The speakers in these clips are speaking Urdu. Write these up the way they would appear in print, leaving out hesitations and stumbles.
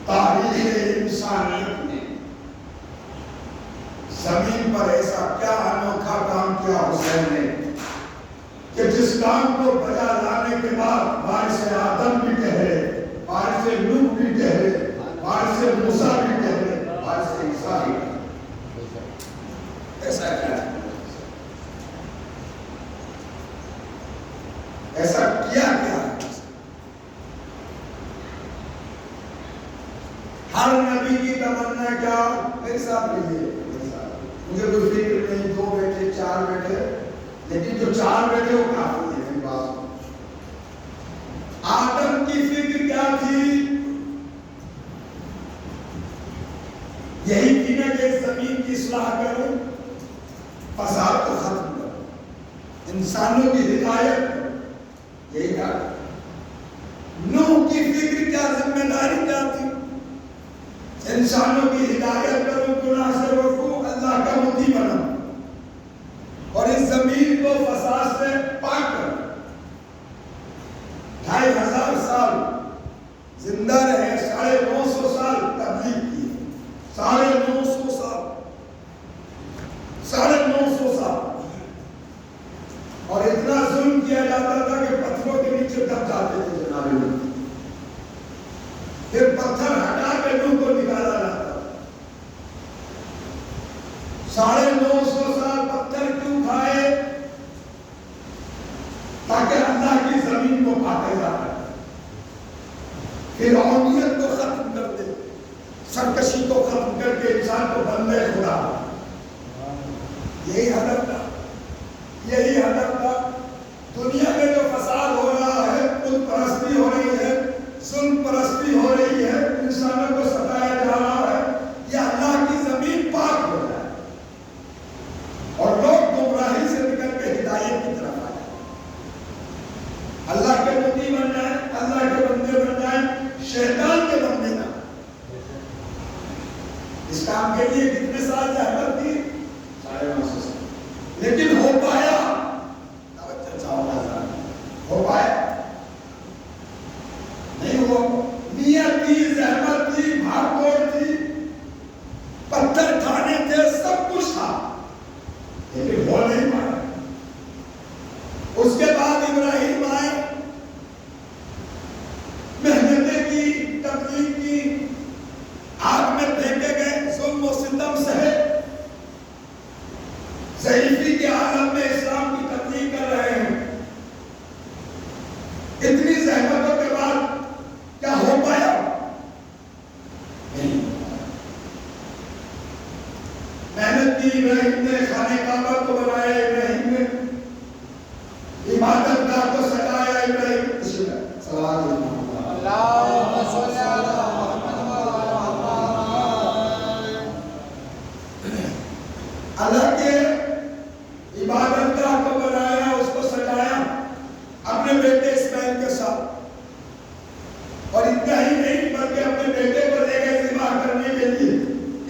تاریخ انسانیت نے اسلام کو بجا لانے کے بعد وارث آدم بھی ٹھہرے، وارث نوح بھی ٹھہرے، وارث موسیٰ بھی ٹھہرے، وارث عیسیٰ بھی ٹھہرے۔ ایسا کیا ہے؟ ایسا کیا کیا ہے؟ ہر نبی کی تمنا کیا؟ میرے ساتھ لیجیے، مجھے کوئی فکر نہیں 2 بیٹے 4 بیٹے، لیکن جو 4 بیٹے وہ کافی ہیں میری بات۔ آدم کی فکر کیا تھی؟ یہی تھی نا کہ زمین کی اصلاح کرو، فساد کو ختم کرو، انسانوں کی ہدایت کرو، یہی تھا۔ نوح کی فکر کیا، ذمہ داری کیا تھی؟ انسانوں کی ہدایت کرو، گناہ سے روکو، اللہ کا مطیع بنو اور اس زمین کو فساد سے پاک کرو۔ 2500 سال زندہ رہے، 950 سال تبلیغ کی، 950 سال، 950 سال، اور اتنا ظلم کیا جاتا تھا کہ پتھروں کے نیچے دب جاتے تھے جناب لوگ، پھر پتھر ہٹا کے نوح کو نکالا جاتا۔ 950 سال پتھر کیوں کھائے؟ تاکہ اللہ کی زمین کو پاکیزہ کرے، فرعونیت کو ختم کر دے، سرکشی کو ختم کر کے انسان کو بندے خدا۔ یہی ہدف تھا، یہی ہدف تھا۔ دنیا میں جو فساد ہو رہا ہے، بت پرستی ہو رہی ہے، ظلم پرستی ہو رہی ہے، انسانوں کو ستایا جا رہا ہے، یہ اللہ کی زمین پاک ہو جائے اور لوگ گمراہی سے نکل کے ہدایت کی طرف آ جائیں، اللہ کے مطیع بن جائیں، اللہ کے بندے بن جائیں، شیطان کے بندے نہ۔ اس کام کے لیے کتنے سال زحمت کی؟ 950 سال، لیکن ہو پایا؟ ہو پایا؟ نہیں ہوا۔ نیت تھی، زحمت تھی، بھاگ دوڑ تھی، پتھر کھانے تھے، سب کچھ تھا، لیکن ہو نہیں پایا۔ اس کے بعد ابراہیم آئے، محنتیں کی، تبلیغ کی، آگ میں پھینکے گئے، ظلم و ستم سہے، ضعیفی کے عالم میں اسلام کی تبلیغ کر رہے ہیں۔ اتنی زحمتوں کے بعد کیا ہو پایا؟ نہیں۔ محنت کی، ابراہیم نے خانہ کعبہ کو بنایا، ابراہیم نے عبادت گاہ کو سجایا، ابراہیم اللہ کے عبادت گاہ کو بنایا، اس کو سجایا اپنے بیٹے اسماعیل کے ساتھ، اور اتنا ہی نہیں بلکہ اپنے بیٹے کو لے گئے ذبح کرنے کے لیے۔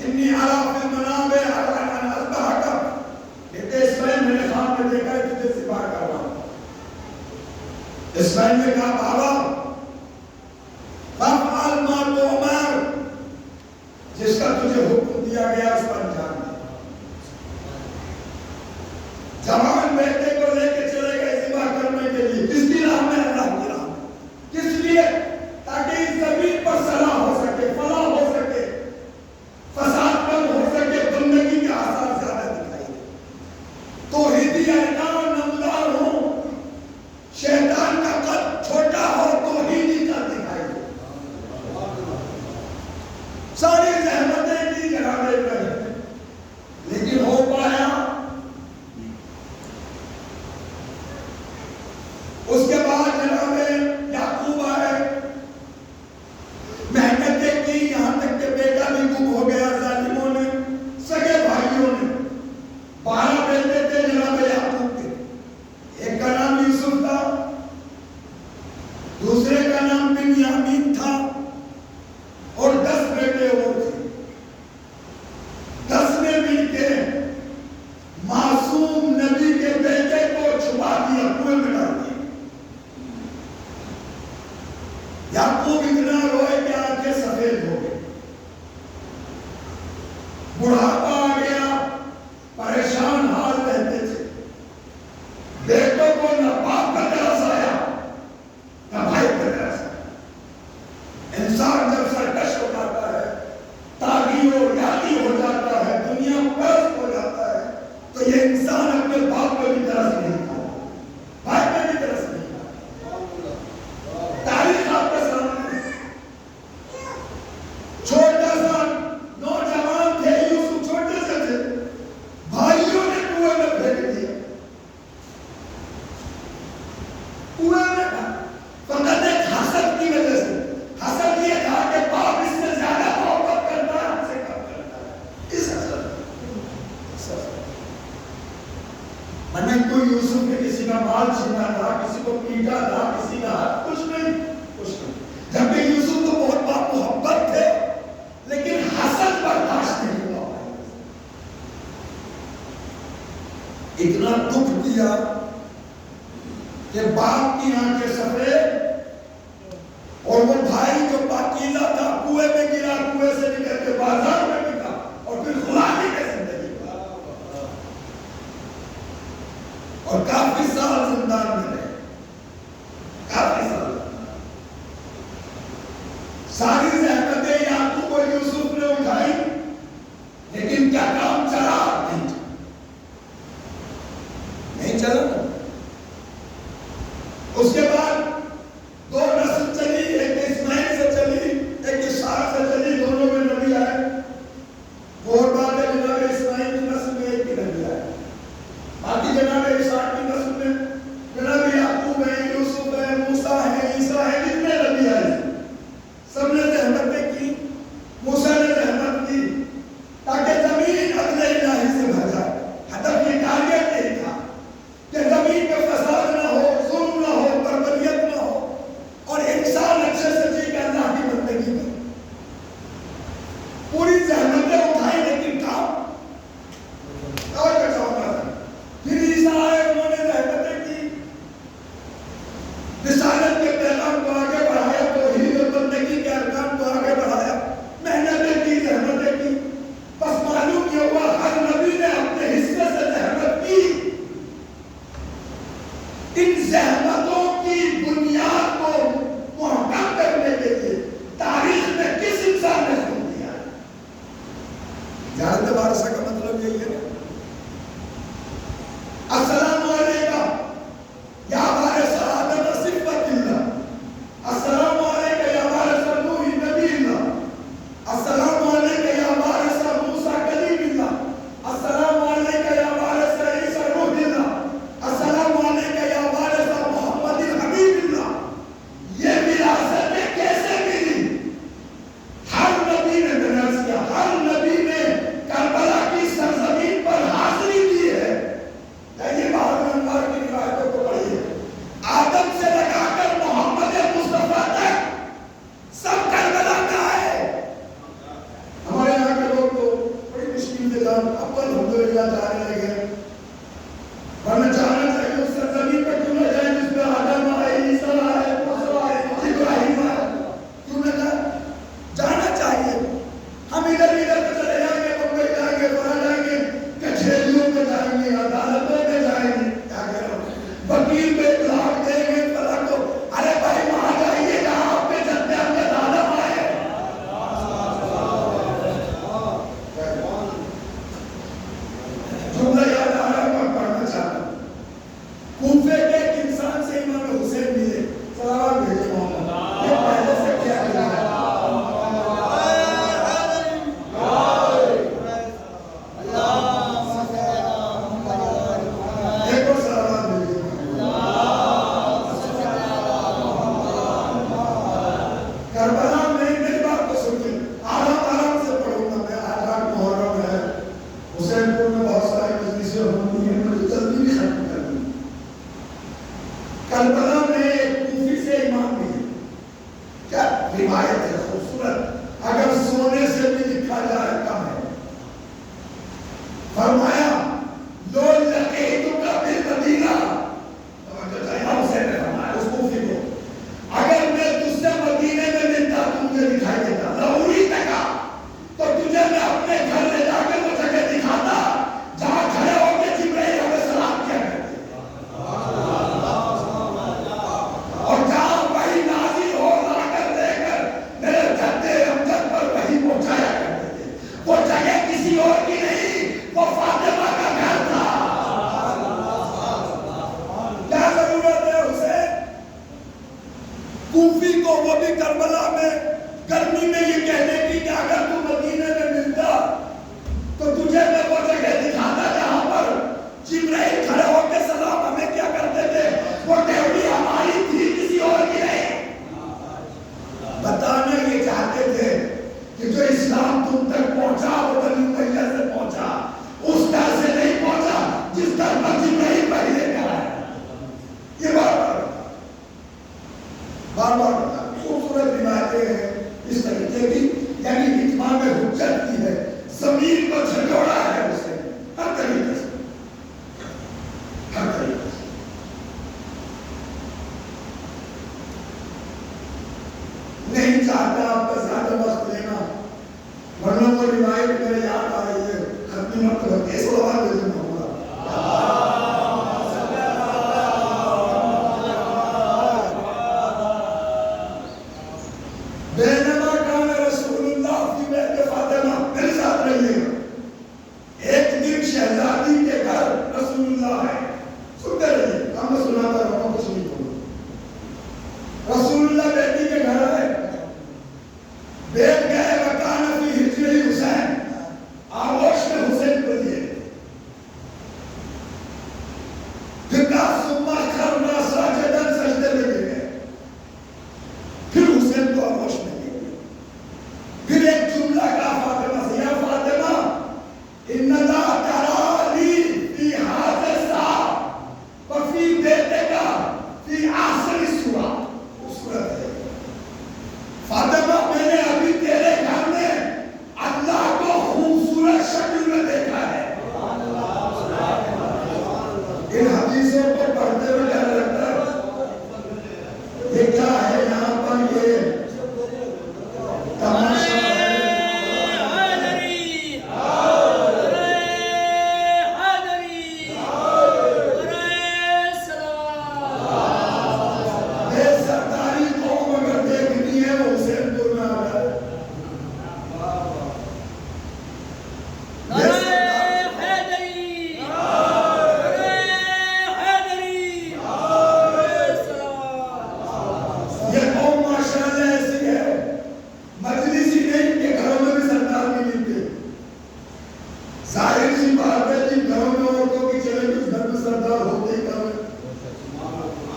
انی ارا فی المنام ان اذبحک، بیٹے اسماعیل میں نے خواب میں دیکھا ہے تجھے ذبح کر رہا ہوں۔ اسماعیل نے کہا بابا فافعل ما تؤمر، جس کا تجھے حکم دیا گیا اس پر انجام دے۔ جوان بیٹے کو لے کے چلے گئے ذبح کرنے کے لیے، کس کی راہ میں؟ اللہ کی راہ میں۔ کس لیے؟ تاکہ اس زمین پر صلاح ہو سکے، فلاح ہو سکے، فساد کم ہو سکے، بندگی کے آثار زیادہ دکھائی دے، توحیدی ارکان نمودار ہوں، شیطان کا قد چھوٹا ہو، توحیدی کا دکھائی دے۔ ساری زحمتیں کی جناب ابراہیم، لیکن ہو پایا؟ اس کے بعد جناب یعقوب آئے، محنتیں کی، یہاں تک کہ بیٹا بھی گم ہو گیا ظالموں نے، سگے بھائیوں نے۔ 12 بیٹے تھے جناب یعقوب کے، ایک کا نام یوسف تھا، دوسرے کا نام بنیامین تھا، اور 10 بیٹے اور تھے۔ 10 نے مل کے معصوم نبی کے بیٹے کو چھپا دیا، کنویں میں ڈال دیا۔ یعقوب اتنا روئے کہ آنکھیں سفید ہو گئی، بڑھاپا آ گیا، پریشان حال رہتے تھے، بیٹوں کو ناپاک نے کسی کا مال چھینا تھا، کسی کو پیٹا تھا، کسی کا ہاتھ، کچھ نہیں، کچھ نہیں. جبکہ یوسف تو بہت با محبت تھے لیکن حسد برداشت نہیں ہوا. اتنا دکھ دیا کہ باپ کی آنکھیں سفید اور وہ بھائی جو پاکیزہ تھا کنویں میں گرا، کنویں سے نکل کے بازار میں بکا اور پھر غلامی میں زندگی کا، اور کافی سال زندان میں رہے، کافی سال. ساری زحمتیں یعقوب اور یوسف نے اٹھائی لیکن کیا کام چلا؟ نہیں چلا. اس کے بعد دو نسل چلی، ایک اسماعیل سے چلی، ایک اسحاق سے چلی، دونوں میں نبی آئے. اور بات ہے جناب اسماعیل کی نسل میں ایک ہی نبی آئے، باقی جناب اسحاق کی نسل میں جناب یعقوب ہے، یوسف ہے، موسیٰ ہے، عیسیٰ ہے، جتنے نبی آئے سب نے زحمتیں کی. موسیٰ نے زحمت کی تاکہ زمین عدل الہی سے بھر جائے. ہدف یہ ٹارگیٹ نہیں تھا کہ زمین پہ فساد نہ ہو، ظلم نہ ہو، بربریت نہ ہو، اور انسان اچھے سے جی کے اللہ کی بندگی کرے. پوری زحمتیں اٹھائی لیکن کام اور بچاؤ نہ تھا. پھر عیسیٰ آئے، انہوں نے زحمتیں کی، رسالت کے پیغام کو آگے بڑھایا، توحید اور بندگی کے ارکان کو آگے بڑھایا، محنتیں کی، زحمتیں کی. بس معلوم یہ ہوا ہر نبی نے اپنے حصے سے زحمت کی. ان زحمتوں کی بنیاد کو محکم کرنے کے لیے تاریخ میں کس انسان نے خون دیا؟ جانتے بارسا کا مطلب یہی ہے. السلام علیکم یا وارث آدم صفت اللہ، السلام علیکم یا وارث نوح نبی اللہ، السلام علیکم یا وارث موسیٰ کلیم اللہ، السلام علیکم یا وارث عیسیٰ روح اللہ، السلام علیکم یا وارث محمد حبیب اللہ. یہ وراثتیں کیسے ملی؟ ہر نبی نے درس کیا، ہر نبی نے کربلا کی سرزمین پر حاضری دی ہے. یہ بہادر انوار کی روایتوں کو پڑھیے، آدم سے لگا کر محمد مصطفیٰ تک سب کربلا میں آئے. ہمارے یہاں کے لوگ تو بڑی مشکل کے ساتھ اب الحمدللہ جانے لگے، ورنہ جانا چاہیے اس سرزمین پر کیوں نہ جائیں جس میں آدم آئے، عیسیٰ آئے، موسیٰ آئے، ابراہیم آئے، کیوں نہ جائیں؟ جانا چاہیے. ہم ادھر ادھر پہ چلے جائیں گے، بمبئی جائیں گے، وہاں جائیں گے، کچہریوں میں جائیں گے، عدالتوں میں جائیں گے، کیا کہہ رہا ہوں، وکیل پہ اطلاق دیں گے فلاں کو، ارے بھائی وہاں جائیے جہاں آپ پہ جدے ہم کے آدم آئے. جملہ یاد آ رہا ہے، میں پڑھنا چاہتا ہوں. کوفے کے ایک انسان سے امام حسین ملے، سلام بھیجے محمد، یہ پہلے سے کیا کیا ہے؟ ایک اور سلام بھیجے. کربلا میں میری بات کو سنیے، آرام سے پڑھوں گا میں. آج رات محرم ہے، حسین پور میں بہت ساری مجلسیں ہوتی ہیں، مجھے جلدی بھی ختم کرنی. کربلا میں ایک کوفی سے امام ملے. کیا روایت ہے خوبصورت، اگر سونے سے بھی لکھا جائے کم ہے. فرمایا لو لقیتک بالمدینہ، امام حسین نے فرمایا اس کوفی کو، اگر میں تجھ سے مدینے میں ملتا تو مجھے دکھائی دیتا، لوری تکا، تو تجھے میں اپنے گھر لے جا کے وہ جگہ دکھاتا جہاں کھڑے ہو کے جبرائیل ہمیں سلام کیا کرتے، اور جہاں وحی نازل ہو لا کر لے کر میرے جدے امجد پر وحی پہنچایا کرتے تھے. وہ جگہ کسی اور کی نہیں، وہ فاطمہ کا گھر تھا. کیا ضرورت ہے حسین کوفی کو، وہ بھی کربلا میں گرمی میں، یہ کہنے کی کہ اگر تو مدینے میں ملتا تو تجھے میں وہ جگہ دکھاتا جہاں پر جبرائیل کھڑے ہو کے سلام ہمیں کیا کرتے تھے. وہ ڈیوٹی ہماری تھی، کسی اور کی نہیں. بتانا یہ چاہتے تھے کہ جو اسلام تم تک پہنچا وہ بنی امیہ سے پہنچا، اس در سے نہیں پہنچا جس در پر جبرائیل پہلے کر آیا. صحابہ خوبصورت روایتیں ہیں اس طریقے کی، یعنی اتمام حجت کی ہے، زمین کو جھنجھوڑا ہے اس نے ہر طریقے سے، ہر طریقے سے۔ نہیں چاہتا آپ کا زیادہ وقت لینا، ورنہ وہ روایت میرے یاد آ رہی ہے، ختمی مرتبہ کیسے آواز دے دوں ہوگا۔ بینما کان رسول اللہ فی بیت فاطمہ، میرے ساتھ رہیے گا، ایک دن شہزادی کے گھر رسول اللہ ہے، سنتے رہیے، ہم سناتا رہا کچھ نہیں بولوں۔ رسول اللہ بیٹی کے گھر آئے، بیٹھ گئے، وکان فی حجر حسین، آغوش میں حسین کو دیے، پھر کہا ثم خر ساجدا، سجدے میں گر گئے، پھر حسین کو آغوش میں دیے، پھر ایک جملہ کہا فاطمہ سے، یا فاطمہ ان اللہ ترالی فی ھذا الساعۃ وفی بیتک فی احسن صورۃ، صورت ہے فاطمہ، میں نے ابھی تیرے گھر میں اللہ کو خوبصورت شکل میں دیکھا ہے۔ ان حدیثوں کو پڑھتے ہوئے ڈر لگتا ہے یہ کیا ہے یہاں پر، یہ تماشا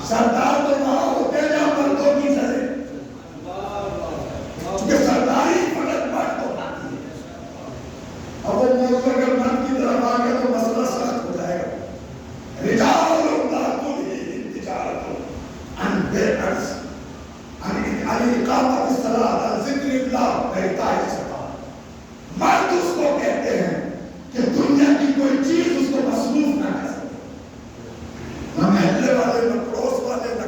سردار تو وہاں ہوتے ہیں جہاں مردوں کی چلے، کیونکہ سرداری فقط مرد کو آتی ہے، اب وہ موضوع اگر مرد کی طرف آ گیا تو مسئلہ سخت ہو جائے گا۔ رجال لا تلہیہم تجارۃ عن بیع عن اقامۃ الصلاۃ عن ذکر اللہ وایتاء الزکوٰۃ، مرد اس کو کہتے ہیں کہ دنیا کی کوئی چیز اس کو مصروف نہ کر سکے، نہ محلے والے، نہ پڑوس والے، نہ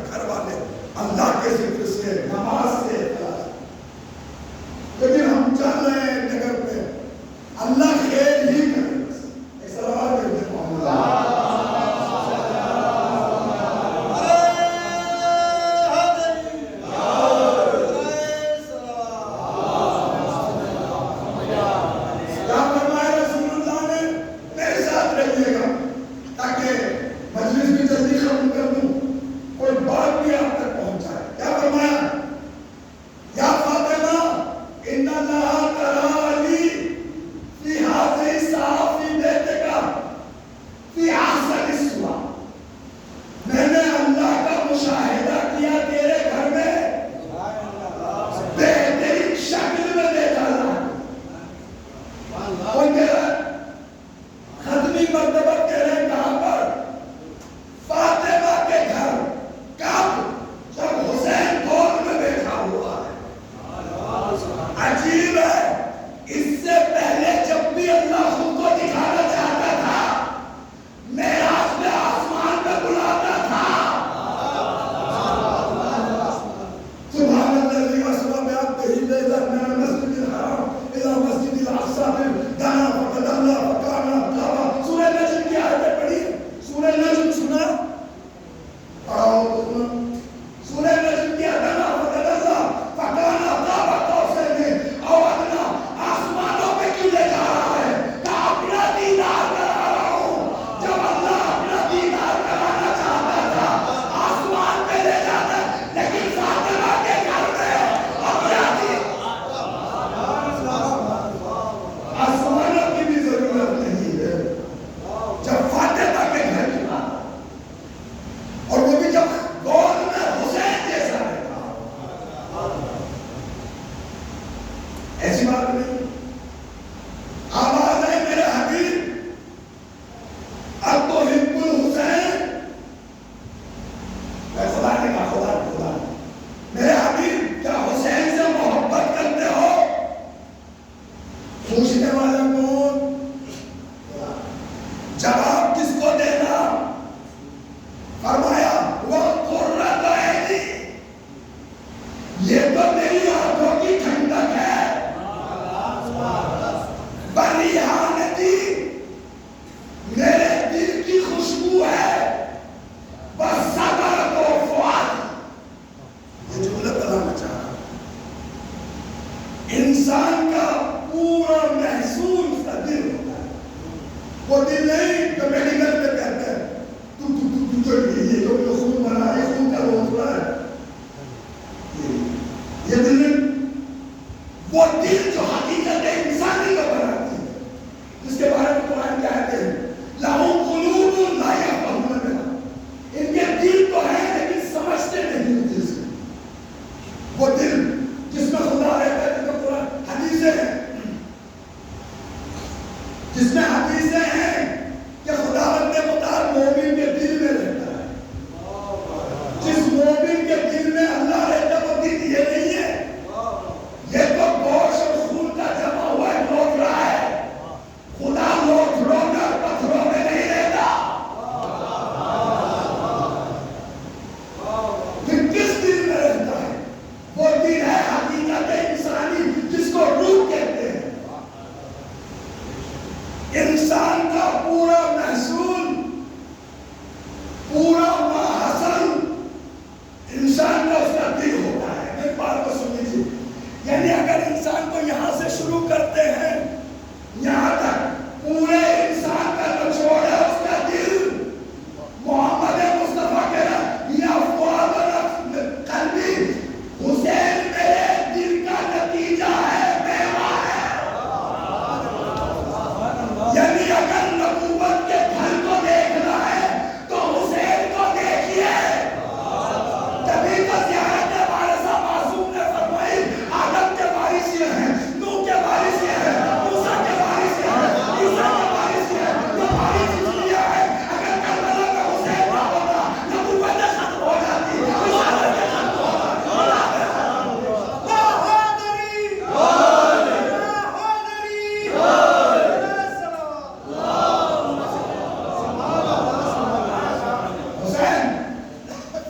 یہ جو خون بنا ہے خون کا روز رہا ہے یہ دل میں وہ دل جو حقیقت انسانی کو بناتی ہے جس کے بارے میں قرآن کہتے ہیں لَهُمْ قُلُوبٌ لَا يَفْقَهُونَ بِهَا ان کے دل تو ہے لیکن سمجھتے نہیں دل سے وہ دل جس میں خدا رہتا ہے جس میں قرآن حدیثیں ہیں جس میں حدیثیں ہیں کہ خداوند مطلق مومن کے دل میں رہتا ہے جس مومن کے دل میں اللہ رہتا ہے وہ دل یہ نہیں ہے یہ تو گوشت اور خون کا جمع ہوا ہے لوٹ رہا ہے خدا لوٹ رو کر پتھروں میں نہیں رہتا پھر کس دل میں رہتا ہے وہ دل ہے حقیقت انسانی جس کو روح کہتے ہیں انسان کا پورا محصول پورا ماحصل انسان کا اس کا دل ہوتا ہے میری بات کو سن لیجیے یعنی اگر انسان کو یہاں سے شروع کرتے ہیں یہاں تک پورے انسان کا نچوڑ ہے اس کا دل محمد مصطفیٰ کے یا فؤاد قلبی حسین میرے دل کا نتیجہ ہے میوہ ہے یعنی اگر نبوت کے پھل کو دیکھنا ہے تو حسین کو دیکھیے تبھی تو زیارت وارثہ معصوم نے فرمائی آدم کے وارث یہ ہیں نوح کے وارث یہ ہیں موسیٰ کے وارث یہ ہیں عیسیٰ کے وارث یہ ہیں جو وارث اس لیے ہے اگر کربلا میں حسین نہ ہوتا نبوت ختم ہو جاتی رسالت ختم ہو جاتی حسین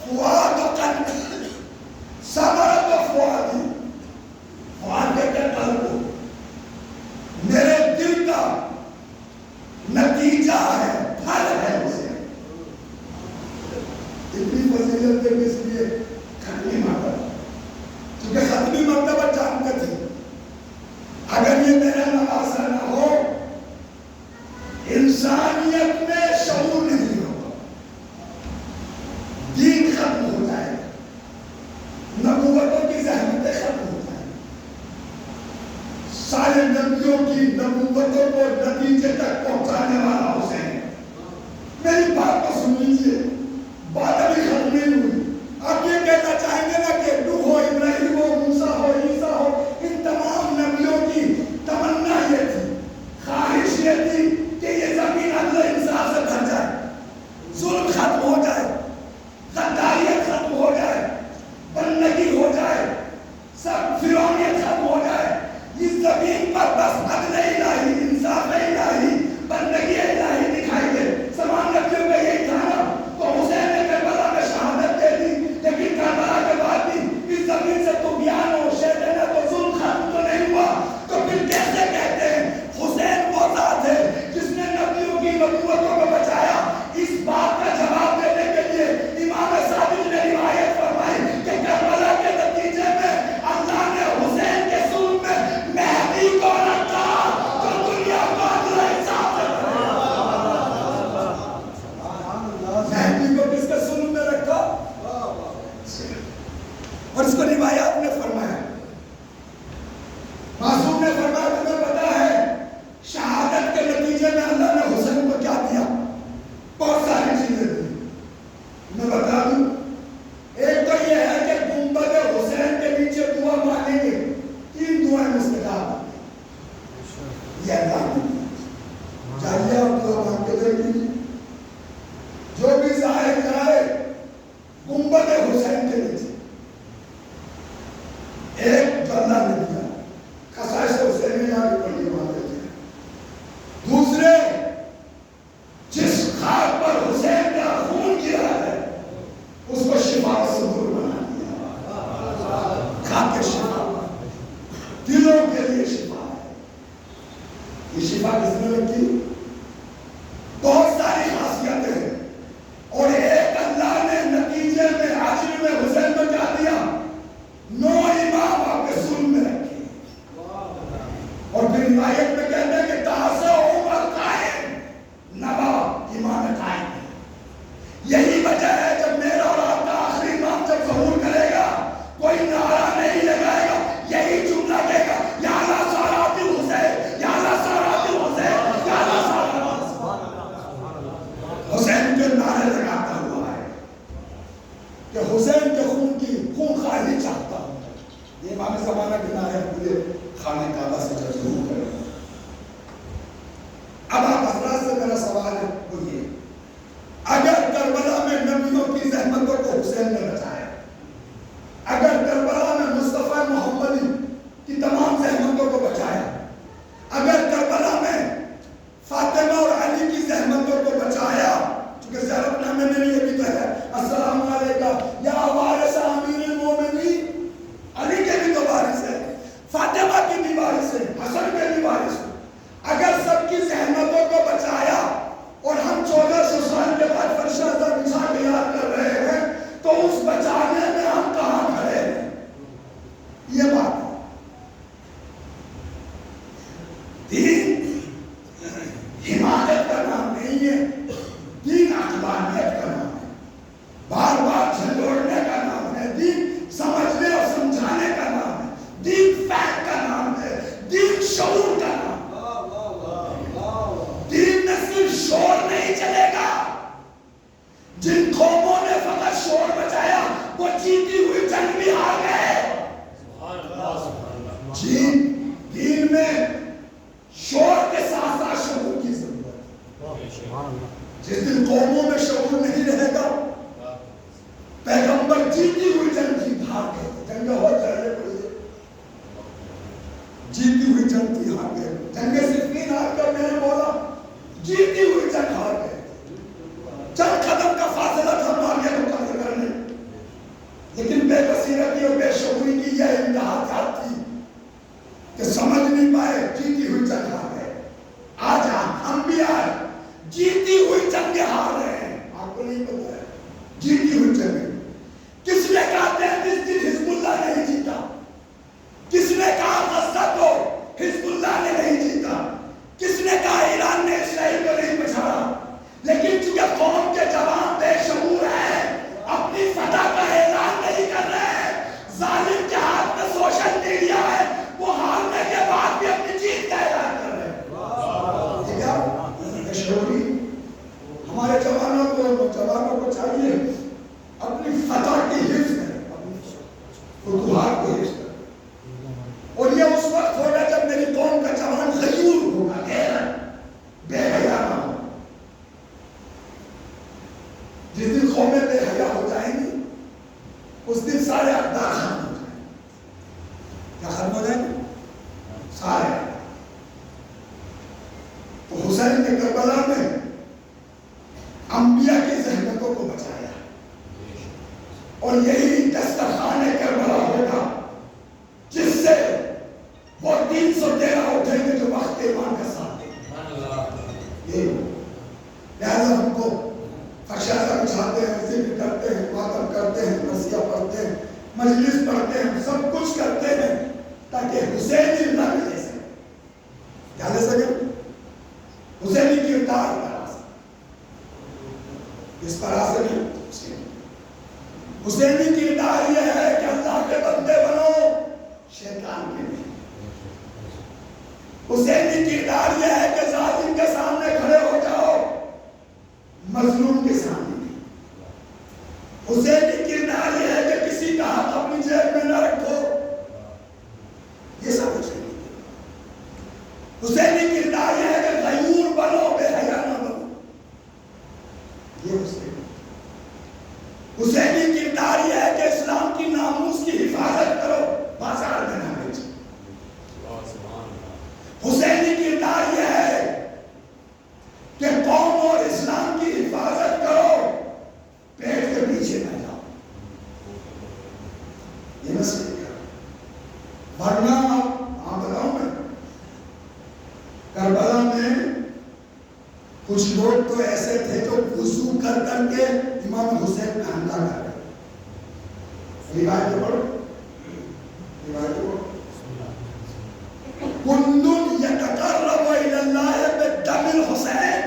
فؤاد و قلب ثمرۃ فؤادی فؤاد کہتے ہیں قلب کو میرے دل کا نتیجہ ہے پھل ہے حسین اتنی فضیلت ہے اس لیے ختمی مرتبہ کیونکہ ختمی مرتبہ جانتے تھے اگر یہ میرا نواسا نہ ہو انسانیت میں شعور نہیں ہوگا دین ختم ہو جائے گا نبوتوں کی زحمتیں ختم ہو جائیں گی سارے نبیوں کی نبوتوں کو نتیجے تک پہنچانے والا حسین میری بات کو سن لیجیے بات ابھی ختم نہیں ہوئی آپ یہ کہنا چاہیں گے نا کہ نوح ہو ابراہیم ہو موسیٰ ہو عیسیٰ ہو ان تمام نبیوں کی تمنا یہ تھی خواہش یہ تھی کہ یہ زمین عدل انصاف سے بھر جائے ظلم ختم ہو جائے غداریت ختم ہو جائے بندگی ہو جائے سب فرعونیت ختم ہو جائے اس زمین پر بس عدل الہی انصاف الہی کہ حسین کے خون کی خون خواہی چاہتا ہوں. یہ امام زمانہ بنا ہے مجھے خانہ کعبہ سے جب ضرور کریں. اب آپ حضرات سے میرا سوال ہے وہ یہ، اگر کربلا میں نبیوں کی زحمتوں کو حسین نے بچایا، اگر کربلا میں مصطفیٰ محمدی کی تمام زحمتوں کو بچایا، اگر کربلا میں فاطمہ اور علی کی زحمتوں کو بچایا، چونکہ زیارت نامے میں یہ بھی کہا ہے السلام علیکم یا وارث امیر المومنین، علی کے بھی تو وارث ہے، فاطمہ کی بھی وارث ہے، حسن کے بھی وارث ہے. اگر سب کی زحمتوں کو بچایا اور ہم 1400 سال کے بعد فرش نظر بچھا کے یاد کر رہے ہیں تو اس بچانے میں ہم کہاں کھڑے ہیں؟ یہ بات ہے. دین حمایت کا نام نہیں ہے، دین عقلانیت کا نام ہے، بار بار جھنجھوڑنے کا نام ہے، دین سمجھنے اور سمجھانے کا نام ہے، دین فیکٹ کا نام ہے، دین شعور کا نام ہے. دین میں صرف شور نہیں چلے گا. جن قوموں نے فقط شور بچایا وہ جیتی ہوئی جنگ بھی ہار گئے. دین میں شور کے ساتھ ساتھ شعور کی ضرورت ہے. جس دن قوموں میں شعور نہیں رہے گا، پیغمبر جیتی ہوئی جنگ جیت ہار گئے. جنگ ہو چاہیے پڑیے، جیتی ہوئی جنگ تھی ہار گئے. جنگ صفین ہار کر میں نے بولا جیتی ہوئی جنگ ہار گئے. چند قدم کا فاصلہ تھا معاویہ کو قتل کرنے، لیکن بے بصیرتی اور بے شعوری کی یہ انتہا تھی کہ سمجھ نہیں پائے، جیتی ہوئی جنگ ہار گئے. آج ہم بھی آئے جیتی ہوئی جنگ ہار رہے ہیں. آپ کو نہیں پتا ہے جیتی ہوئی جنگ کس نے کہا 33 دن حزب اللہ نہیں جیتا، کس نے کہا غزہ کو حزب اللہ نے نہیں جیتا، کس نے کہا ایران نے اسرائیل کو نہیں پچھاڑا. لیکن چونکہ قوم کے جوان بے شعور ہیں، اپنی فتح کا اعلان نہیں کر رہے. ظالم کے ہاتھ میں سوشل میڈیا ہے، وہ ہارنے کے بعد بھی اپنی جیت کا اعلان کر رہے ہیں. ٹھیک ہے، بے شعوری. ہمارے جوانوں کو چاہیے اپنی فتح کی حفظ کریں، اپنی فتوحات کی حفظ کریں. اور یہ اس وقت ہوگا جب میری قوم کا جوان غیور ہوگا، بے حیا نہ ہو. جس دن قومیں بے حیا ہو جائیں گی اس دن سارے اقدار ختم ہو جائیں گے. کیا ختم ہو جائیں گے؟ سارے. تو حسین نے کربلا میں انبیاء کی زحمتوں کو بچایا، اور یہی دسترخوان کربلا ہوگا جس سے وہ 313 اٹھیں گے جو وقت ایمان کا ساتھ دیں. لہذا ہم کو فرشادہ بچھاتے ہیں، ذکر کرتے ہیں، ماتم کرتے ہیں، مرثیہ پڑھتے ہیں، مجلس پڑھتے ہیں، سب کچھ کرتے ہیں تاکہ حسینی اللہ بھی لے سکے. کیا لے سکے؟ حسینی کردار بنا سکے. اس طرح سے نہیں. حسینی کردار یہ ہے کہ اللہ کے بندے بنو، شیطان کے نہیں. حسینی کردار یہ ہے کہ ظالم کے سامنے کھڑے ہو جاؤ، مظلوم کے سامنے نہیں. حسینی کردار یہ ہے کہ کسی کا حق اپنی جیب میں نہ رکھو. یہ سب حسینی. حسینی کردار یہ ہے کہ غیور بنو، بے حیا نہ بنو. یہ حسینی. حسینی کردار یہ ہے کہ اسلام کی ناموس کی حفاظت کرو، بازار میں نہ بیچو. حسینی کردار یہ ہے کہ قوم اور اسلام کی حفاظت کرو، پیٹ کے پیچھے نہ جاؤ. یہ مسئلہ ہے. ورنہ آپ بتاؤں میں کربلا میں کچھ لوگ تو ایسے تھے جو وضو کر کر کے امام حسین پہ حملہ کر رہے. روایت پڑھو، روایت پڑھو. کل یتقرب الی اللہ بدم الحسین.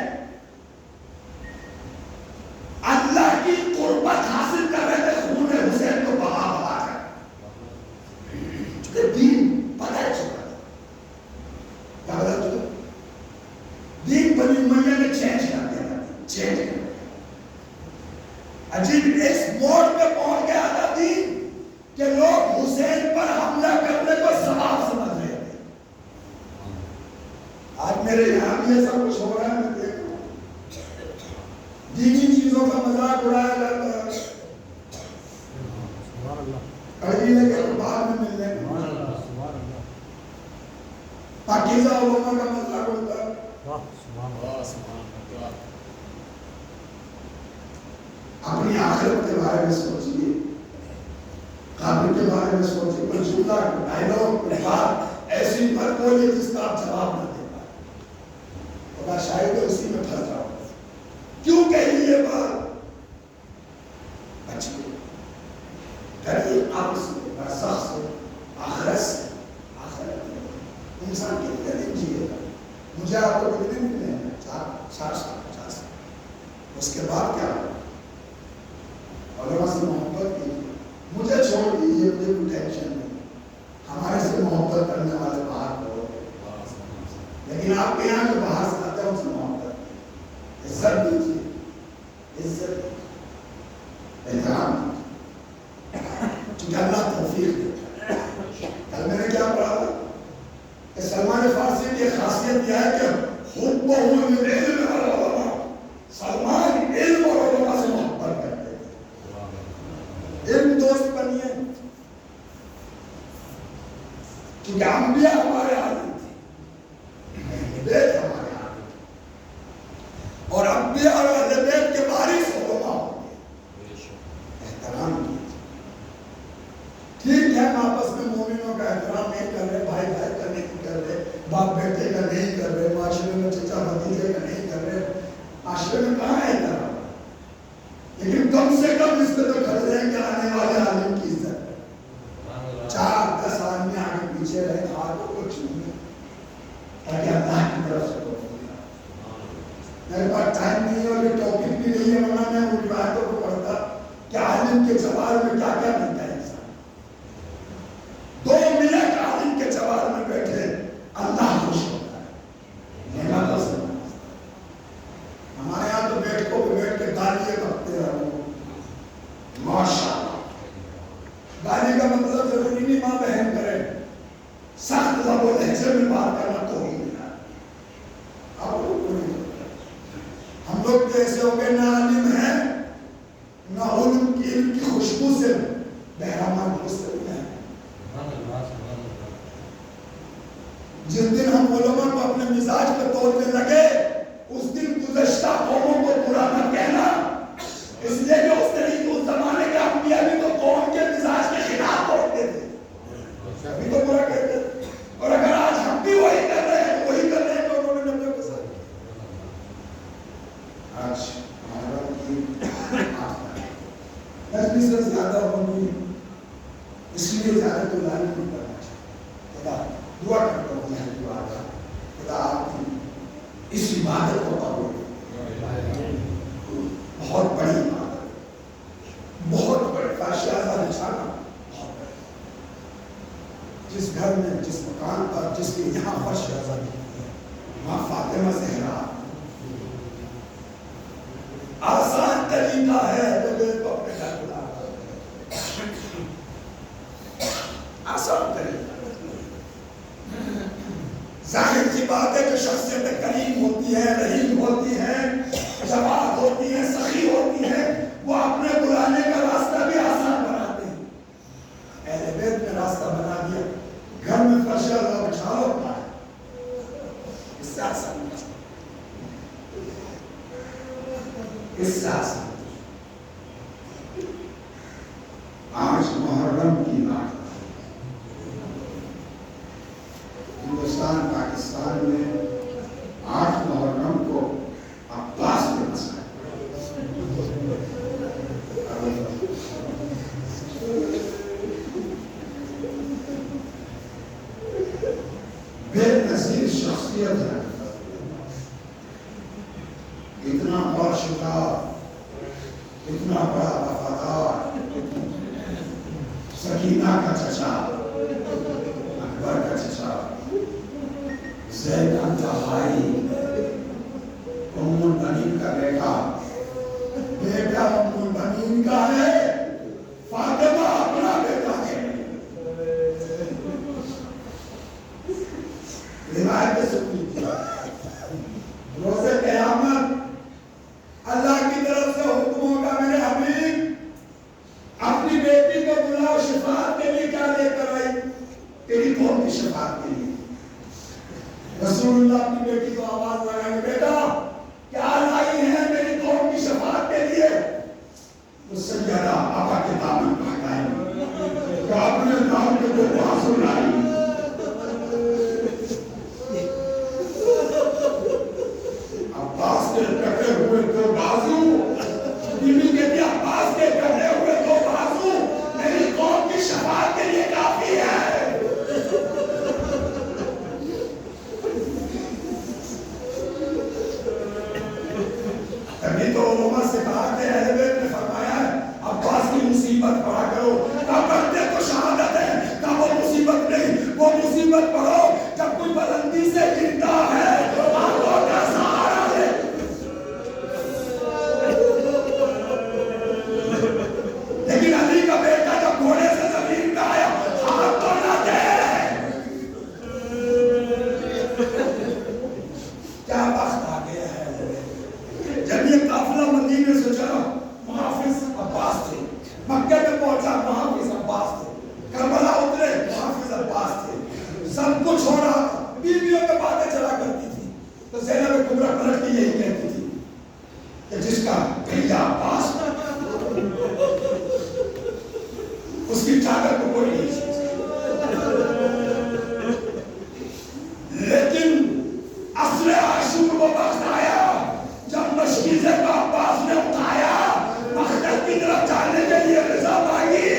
اللہ کی قربت حاصل کر رہے تھے خون حسین کو بہا بہا کر. چونکہ دین بدل چکا تھا. کیا بدل چکا؟ دین بنی امیہ نے چینج کر دیا. چینج کر دیا. عجیب. ایک اس موڑ پہ پہنچ گیا تھا دین کہ لوگ حسین پر حملہ کرنے کو ثواب سمجھ رہے تھے. آج میرے یہاں بھی ایسا کچھ ہو رہا ہے. میں دیکھ رہا ہوں دینی چیزوں کا مذاق اڑایا جاتا ہے. کڑوی لگے تو بعد میں مل لیں گے. پاکیزہ علماء کا مذاق ہوتا ہے. اپنی آخرت کے بارے میں سوچیے, قابل کے بارے میں سوچیے. کوئی جملہ ڈائلاگ کوئی بات ایسی مت بولیے جس کا آپ جواب نہ دے پائے. خدا شاید اسی میں پھنس جاؤ. کیوں کہی یہ بات؟ بچیے, ڈریے آپ سے, برزخ سے, آخرت سے. آخرت انسان کتنے دن جیے گا؟ مجھے آپ کو کتنے دن ملے ہیں؟ 4 سال 50 سال. اس کے بعد کیا ہوگا؟ علماء سے محبت کیجیے. مجھے چھوڑ دیجیے, مجھے کوئی ٹینشن نہیں. ہمارے سے محبت کرنے والے باہر کرو گے, لیکن آپ کے یہاں جو باہر سے آتے ہیں ان سے محبت کیجیے. عزت دیجیے, عزت احترام دیجیے, کیونکہ اللہ توفیق دیتا ہے. کل میں نے کیا پڑھا تھا کہ سلمان فارسی کی خاصیت یہ ہے کہ حبہ للعلم والعلماء. سلمان علم اور علماء سے محبت کرتے تھے. علم دوست بنیے, کیونکہ انبیاء ہمارے عالم تھے, بیت ہمارے عالم تھے, اور انبیاء اور اہل بیت کے وارث علماء ہوں گے. احترام کیجیے. ٹھیک ہے ہم آپس میں مومنوں کا احترام نہیں کر رہے, بھائی بھائی کا نہیں کر رہے, باپ بیٹے کا نہیں کر رہے, معاشرے میں چچا بھتیجے کا نہیں کر رہے. معاشرے میں کہاں ہے احترام؟ لیکن کم سے کم اس پہ تو کر رہے ہیں کہ آنے والے عالم کی عزت 4-10 آدمی آگے پیچھے رہے, ہاتھوں کو چھوئے تاکہ اللہ کی طرف سے ہو. میرے پاس ٹائم نہیں ہے اور یہ ٹاپک بھی نہیں ہے, ورنہ میں ان روایتوں کو پڑھتا کہ عالم کے جوار میں کیا کیا ملتا ہے. انسان 2 منٹ عالم کے جوار میں بیٹھے اللہ خوش ہوتا ہے. نعمتوں سے ہمارے یہاں تو بیٹھوں پہ بیٹھ کے گالیاں بکتے رہو. ماشاءاللہ, گالی کا مطلب ضروری نہیں ماں بہن کرے, سخت لب و لہجے میں بات کرنا تو ہی نہیں. ہم لوگ تو ایسے ہو گئے نہ عالم ہیں نہ علم کی خوشبو سے بہرامان مستقل ہیں. جس دن ہم علماء کو اپنے مزاج پہ توڑنے لگے اس دن گزشتہ قوموں کو برا نہ کہنا, اس لیے کہ اس طریقے اس زمانے کے انبیاء بھی تو قوم کے مزاج کے خلاف توڑتے تھے, ابھی تو برا کہتے تھے. اور اگر آج ہم بھی وہی کر رہے ہیں وہی کر رہے ہیں تو انہوں نے نبیوں کے ساتھ آج محرم کی 10 سے زیادہ ہوگی, اس لیے زیادہ تو لائن نہیں کرنا چاہیے. خدا دعا کرتا ہوں یہاں کی بات, خدا آپ کی اس عبادت کو قبول کرے. بہت بڑی عبادت, بہت بڑی فاشیازہ نشانہ, بہت بڑی. جس گھر میں, جس مکان پر, جس کے یہاں فرش آزادی ہے, وہاں فاطمہ زہرا آسان طریقہ ہے تو دل کو اپنے گھر بلا, آسان طریقہ. ظاہر سی بات ہے کہ شخصیت کریم ہوتی ہے, رحیم ہوتی ہے, جواد ہوتی ہے, سخی ہوتی ہے, وہ اپنے بلانے کا راستہ بھی آسان بناتے ہیں. اہل بیت نے راستہ بنا دیا, گھر میں فرش اللہ بچھا لو پائے, اس سے آسان, اس سے آسان. آج محرم کی بات, ہندوستان پاکستان میں 8 محرم کو عباس نے بسایا. بے نظیر شخصیت ہے, اتنا بڑا شکار, اتنا بڑا وفادار, سکینہ کا چچا, اکبر کا چچا, زینب کا بھائی, ام البنین کا بیٹا, بیٹا ام البنین کا ہے, رسول اللہ اپنی بیٹی کو آواز لگائیں، بیٹا کیا لائی ہے میری قوم کی شفاعت کے لیے؟ تو سیدہ آقا کے دامن پہنائیں کہ اپنے نام کے دو بازو لائی۔ عباس کے کٹے ہوئے دو بازو، بیوی کہتی عباس کے کٹے ہوئے دو بازو میری قوم کی شفاعت کے لیے کافی ہے۔ ابھی تو عمر سے کہا کہ اہل بیت نے فرمایا ہے عباس کی مصیبت پڑھا کرو، کب پڑھتے تو شہادت ہے، کب وہ مصیبت نہیں، وہ مصیبت پڑھو جب کوئی بلندی سے گرتا ہے آنکھوں کا سہارا لے۔ لیکن علی کا بیٹا جب گھوڑے سے زمین پہ آیا ہاتھ تو نہ دے۔ کیا وقت آ گیا ہے۔ جب یہ قافلہ مدینے سے چلا محافظ عباس تھے، مکہ میں پہنچا محافظ عباس تھے، کربلا اترے محافظ عباس تھے، سب کچھ ہو رہا تھا، بیویوں میں باتیں چلا کرتی تھی تو زینب کبریٰ پلٹ کے یہی کہتی تھی کہ جس کا بھیا عباس اس کی طاقت کو کوئی نہیں سکتا۔ لیکن عصر عاشور وہ وقت آیا جب مشکیزے کو عباس نے اٹھایا، مقتل کی طرف جانے کے لیے رضا مانگی،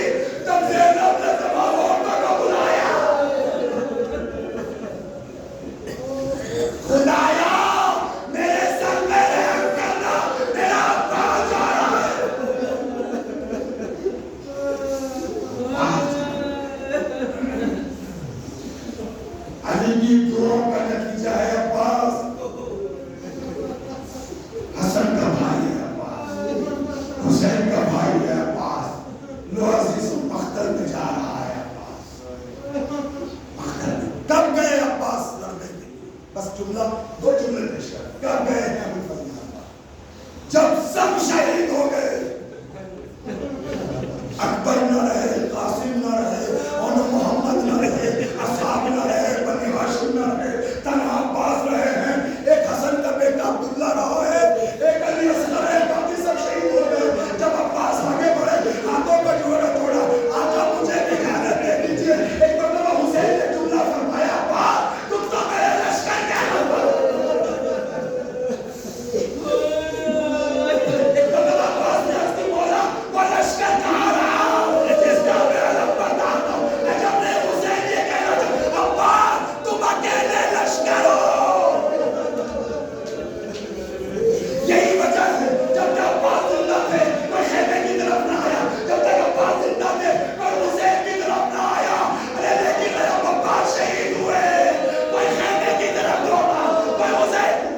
تب زینب نے تمام عورتوں کو بلایا، خدایا میرے سر میں رحم کرنا، میرا عباس جا رہا ہے۔ علی کی دعاؤں کا نتیجہ ہے عباس، حسن کا بھائی ہے عباس، حسین کا بھائی ہے عباس، لو عزیز مقتل میں جا رہا ہے عباس، مقتل میں۔ کب گئے عباس لڑنے کے لیے؟ بس جملہ دو جملے پیش کر، کب گئے ہیں ابو الفضل عباس؟ جب سب شہید ہو گئے، اکبر نہ رہے، قاسم نہ رہے، اور محمد نہ رہے، اصحاب نہ رہے، بنی ہاشم نہ رہے، تنہا عباس رہے ہیں۔ ایک حسن کا بیٹا عبداللہ رہا ہے، ایک علی اصغر ہے، باقی سب شہید ہو گئے۔ جب عباس آگے بڑھے ہاتھوں کا جوڑا توڑا، آقا مجھے اجازت دے دیجیے۔ ایک مرتبہ حسین نے جملہ فرمایا، عباس تم تو میرے لشکر کے نمبر۔ ایک مرتبہ عباس نے عرض کی مولا وہ لشکر کہاں رہا جس کا میرا نمبر ڈالتا ہوں؟ جب نے حسین یہ کہنا چاہا عباس تم اکیلے لشکر ہو۔ یہی وجہ ہے جب تک عباس زندہ تھے کوئی خیمے کی طرف نہ آیا، جب تک عباس زندہ تھے کوئی حسین کی طرف نہ آیا، لیکن جب عباس شہید ہوئے کوئی خیمے کی طرف دوڑا، کوئی حسین۔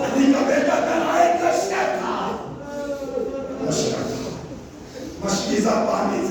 علی کا بیٹا تنہا ایک لشکر تھا، مشکیزہ پانی